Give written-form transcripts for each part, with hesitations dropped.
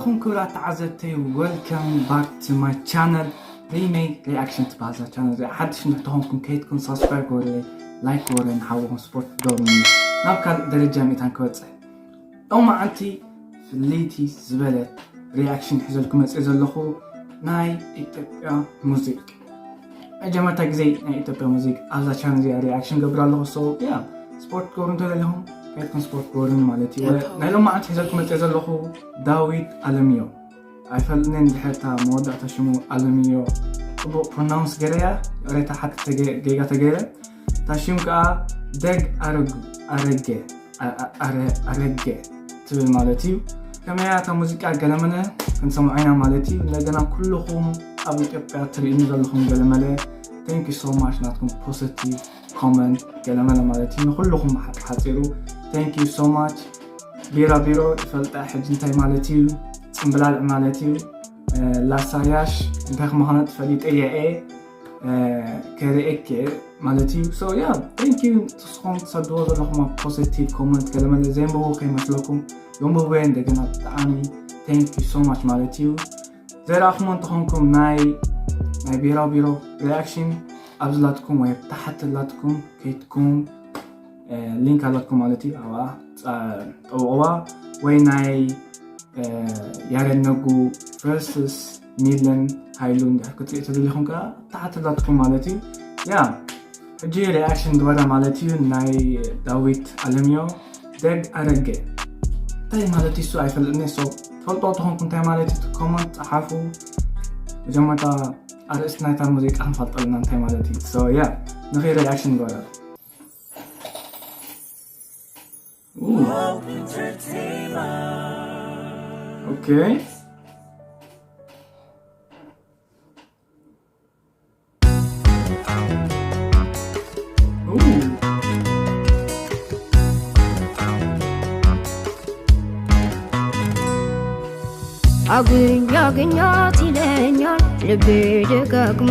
ኣለኹም ክብራት ተዓዘብተይ welcome back to my channel remake reaction to the channel ሓድሽ ንተኾንኩም ከይትኩም subscribe ገበሩልይ like ገበሩልይ ሓወኹም support ገበሩልይ ናብ ካልእ ደረጃ ሚእታን ክበፅሕ ሎማዓንቲ ፍልይቲ ዝበለት reaction ሒዘልኩም መፅእ ዘለኹ ናይ ኢትዮጵያ ሙዚቅ መጀመርታ ግዜ ናይ ኢትዮጵያ ሙዚቅ ኣብዛ ቻነል እዚኣ reaction ገብር ኣለኹ so yeah support ገበሩ እንተለኹም كيفكم سبورت كورن مالتي نايلو ما عاد حيزلكم تزلخو داويد ألميو عفلنين دحيتا موضع تشمو ألميو أبو pronounce جريا ريتا حتى جيجا تجري تشيم كا دق أرجع تبي مالتي كما يا تا موسيقى جلمنا كنسمعينا مالتي لقينا كلهم أبو كبير تريني زلخم جلمنا thank you so much ناتكم positive comment جلمنا مالتي كلهم حتيرو thank you so much بيرو فلتا حجنتاي مالتي صنبلال مالتي لا ساياش انتاخ مهانت فليت اي كريك مالتي so yeah thank you تصخون تصدوا لكم positive comment كلام زين بو قيمه لكم يوم بو وين دغنا طعامي thank you so much مالتي زراخم انتخونكم ناي بيرو reaction ابزلاتكم وتحت لاتكم كيتكم لينك علىكم مالتي او ويناي يارنغو versus ميلان هايلون كنت تدليهم كا تحت لاتكم مالتي يا جي رياكشن دوره مالتي ناي داويد ألميو دق أرجع تاي مالتي سو عيفلني سو فلطوتهم كنت مالتي كومنت حافو جمعتا أرسنا تا موزيك أنفضلنا تاي مالتي سو يا نغير رياكشن دوره Okay. አግኛት ይለኛል ልቤ ደጋግሞ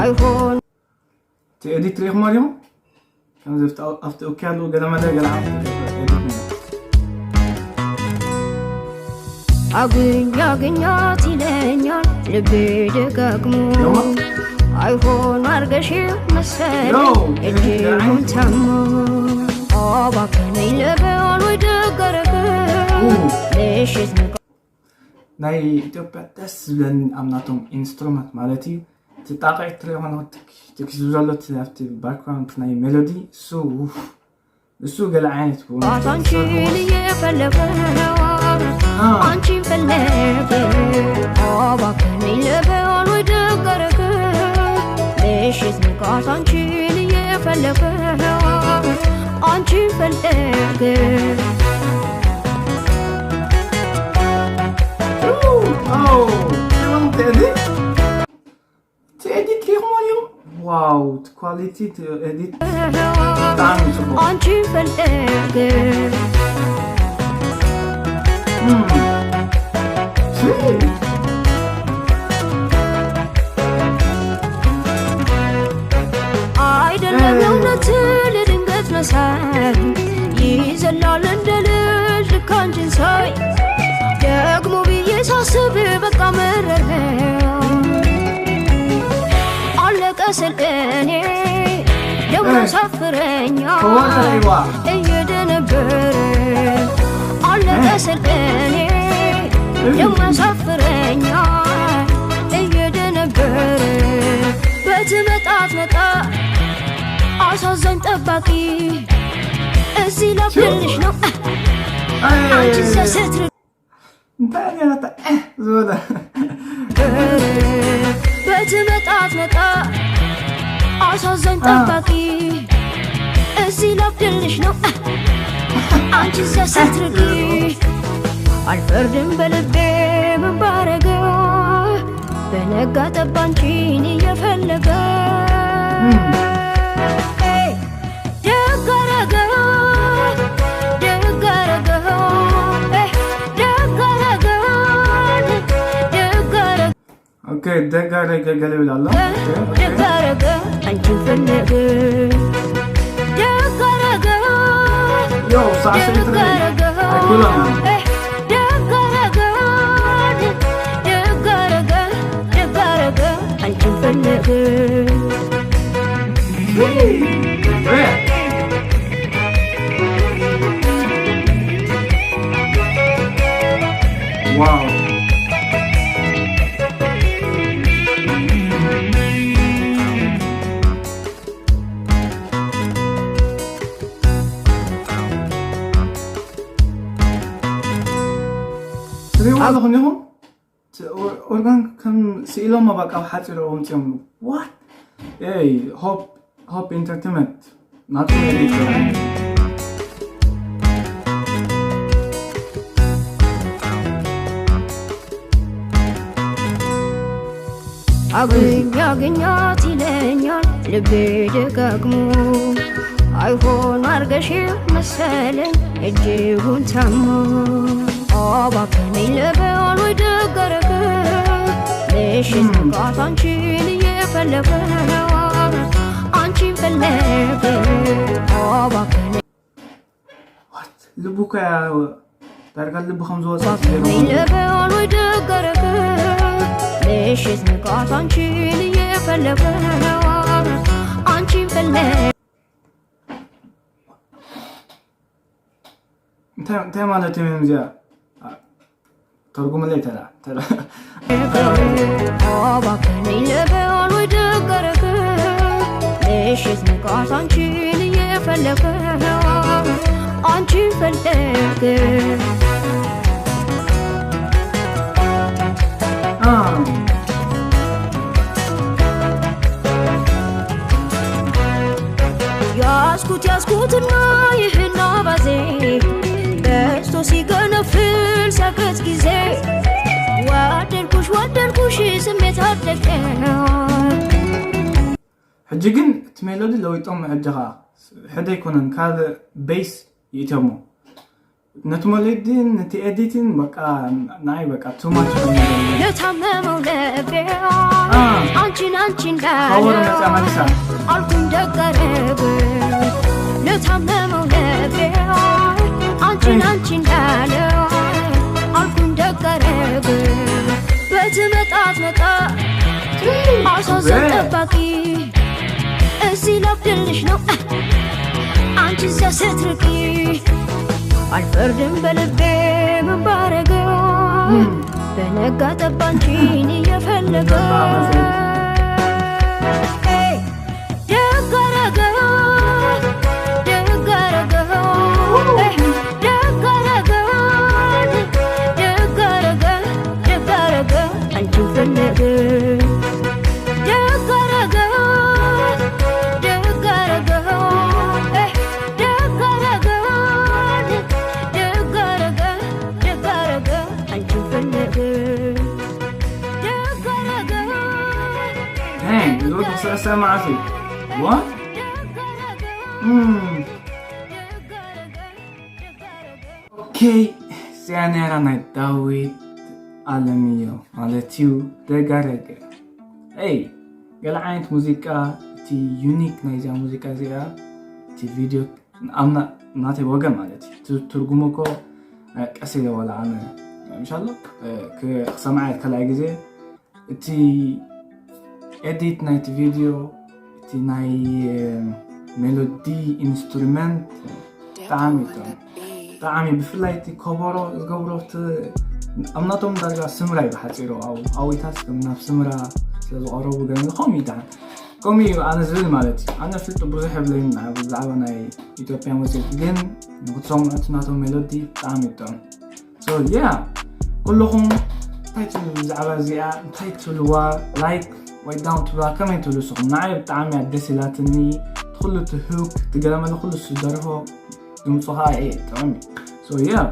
አይሆን تأدي تريخ ماريو كان زفت أفت أوكيالو قدام هذا قلعان አግኛት ይለኛል ልቤ ደጋግሞ አይሆን አርገሽ መሰል እጅሁን ታሞ አባከነኝ ለበል ወይ ደገረገ ለሽት ናይ ኢትዮጵያ ደስ ዝብለኒ ኣብናቶም ኢንስትሩመንት ማለት እዩ ትጣቂዕ ትሪኦ ትክሱ ዘሎ ኣብቲ ባክግራውንድ ናይ ሜሎዲ እሱ ገለ ዓይነት አንቺን እየፈለገ አንቺን ፈለገ አባከነኝ ለበል ወይ ደገረገ ለሽት ንቃት አንቺን እየፈለገ አንቺን ፈለገ تأديت ليهم اليوم واو كواليتي تأديت تعمل شباب أنتي فلقة አይደለም ለእውነት ልድንገት መሳይ ይዘላል እንደልጅ ካንቺን ሳይ ደግሞ ብዬ ሳስብ በቃ መረረው አለቀ ስለኔ ደግሞ ሳፍረኛል እየደነበረ አለቀ ስለኔ ደግሞ ሳፍረኛል እየደነበረ በትመጣት መጣ አሳዘኝ ጠባቂ እዚህ ላፍልሽ ነው አንቺ ሰስትር انتاني انا زودا በትመጣት መጣ አሳዘኝ ጠባቂ እዚህ ላፍልሽ ነው አንቺ ሰስትርጊ አልፈርድም በልቤ ምን ባረገው በነጋ ጠባ አንቺን እየፈለገ اوكي دقارق قلب الله دقارق انت فلق دقارق يو صح سنتري كلنا دقارق واو تريوا هذا خنيهم أورجان كم سئلوا ما بقى حاجرهم تيمو what hey hope entertainment not really አገኛት ይለኛል ልቤ ደጋግሞ አይሆን አርገሽ መሰለኝ እጅጉን ታሞ እባክህን ልበል ወይ ደገረገ ምሽት ንጋት አንቺን እየፈለገ አንቺን ፈለገ እባክህን ልቡካ ታርጋል ልብኸም ዝወጻት ልበል ወይ ደገረገ ምሽት ንጋት አንቺን እየፈለገ አንቺን ፈለገ انت مالتي من زيا ترجم لي ترى እባክህን ልበል ወይ ደገረገ ምሽት ንጋት አንቺን እየፈለገ አንቺን ፈለገ ያስኩትና ይህና ባዜ በስቶ ሲገነፍል ሲያገት ጊዜ ወደድኩሽ ስሜት አደቀ ሕጂ ግን እቲ ሜሎዲ ለዊጦም ዕድኻ ሕደ ይኮነን ካልእ ቤስ ይእተሞ ነቲ ሜሎዲን ነቲ ኤዲትን በቃ ናይ በቃ ቱማች ለታመመው ልቤ አንቺን እንዳለ ከወር ነፃ መልሳ አልኩኝ ደገረገ ለታመመው ልቤ አንቺን እንዳለ አልኩኝ ደገረገ በትመጣት መጣ አሳዘን ጠባቂ እዚህ ላብድልሽ ነው አንቺ እዚያ ስትርቂ አልፈርድም በልቤ ምን ባረገው በነጋ ጠባ አንቺን እየፈለገ سمعتي what اوكي سياني رانا داويد عالميو مالتيو دقارقة اي قال عينت موسيقى تي يونيك نايزا موسيقى زيها تي فيديو امنا ناتي وقا مالتي ترقموكو كاسيلة ولا عنا ان شاء الله كسمعت كلاي جزي تي edit night video تي ناي ميلودي انسترومنت طعمي بفلايتي كوبرو زغبروت امناتهم درجة سمراي بحاتيرو او يتاسكم ناف سمرا سلازو قربو غني خومي دان قومي انا زل مالتي انا فلتو بزح بلين بزعبا ناي ايتوبيان موسيقى جن نقصهم اتناتهم ميلودي طعمي دان so yeah كلهم تايتل بزعبا زيا تايتل لايك وايد داون تبا كمان تلوسو نعيب طعمي الدسيلاتني تخلو تهوك تقلما نخلو السدرفو يمصوها ايه تمامي so yeah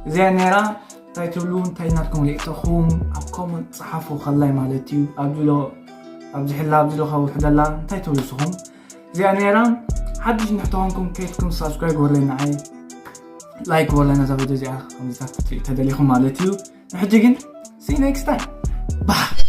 زي نيرا تايتلون تايناتكم ليتخوم ابكم صحفو خلاي مالتيو ابدي حلا ابدي خاو حدلا تايتلوسهم زي نيرا حدش نحتوانكم كيفكم سبسكرايب ولا نعي لايك ولا نزا فيديو زي خمسة تدليكم مالتيو نحجيكن see you next time bye